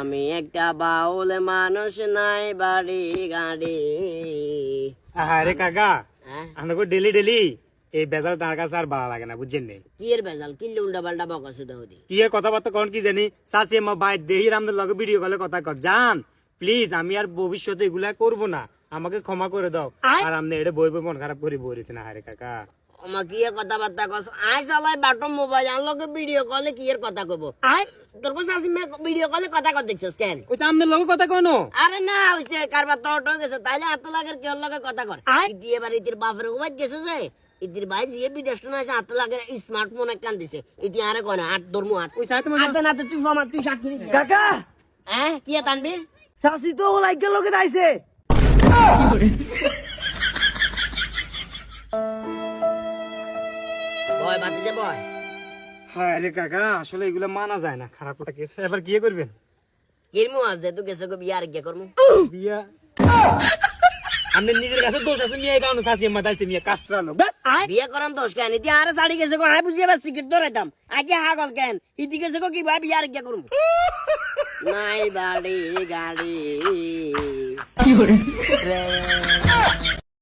আমি একটা বাউল মানুষ, নাই বাড়ি গাড়ি। আরে কাকা হ্যাঁ? আমাকে ডেলি ডেলি এই বেজাল তার কাছে আর ভালো লাগে না বুঝছেন নি কি এর বেজাল, কিনলে উল্টা পাল্টা বকাছে দাউদি। কি এর কথাবার্তা কোন কি জানি চাচি আমার ভাই দেহির আমাদের লগে ভিডিও কলে কথা কর জান প্লিজ আমি আর ভবিষ্যতে এগুলা করব না আমাকে ক্ষমা করে দাও আর আপনি এটা বই বই মন খারাপ করে বলেছেন আরে কাকা আমার কি এর কথাবার্তা কস? আই চালাই বাটম মোবাইল আনলোকে ভিডিও কলে কি এর কথা কব? আই তোর কাছে আসি ভিডিও কলে কথা কর দেখছস কেন? ওই আমাদের লগে কথা কোনো আরে না হইছে কারবার তট হয়ে গেছে, তাইলে এত লাগের কি ওর লগে কথা কর? ইতি এবার ইতির বাপের ঘুমাই গেছে যে ইতির ভাই যে বিদেশ না আছে এত লাগের স্মার্টফোন কান দিছে ইতি আরে কয় না আট ধর্ম আট ওই সাথে আতে না তুই ফমার তুই সাক্ষী কাকা হ্যাঁ কি তানবীর চাষি তো লাইকের লোকে আইছে। বয় বাতিছে বয় হ্যাঁ রে কাকা আসলে এগুলা মানা যায় না খারাপ লাগে এবার কি করবেন কিরমু আছে তুই গেছে গো বিয়ার গে করমু বিয়া আপনি নিজের কাছে দোষ আছে মিয়া কারণে চাচি আমার দাইছে মিয়া কাছরা লোক বিয়ে করান দোষ কেন ইতি আরে শাড়ি গেছে গো আই বুঝিয়ে বাস সিগারেট ধরাইতাম আগে হাগল কেন ইতি গেছে গো কি ভাই বিয়ার গে করমু নাই বাড়ি গাড়ি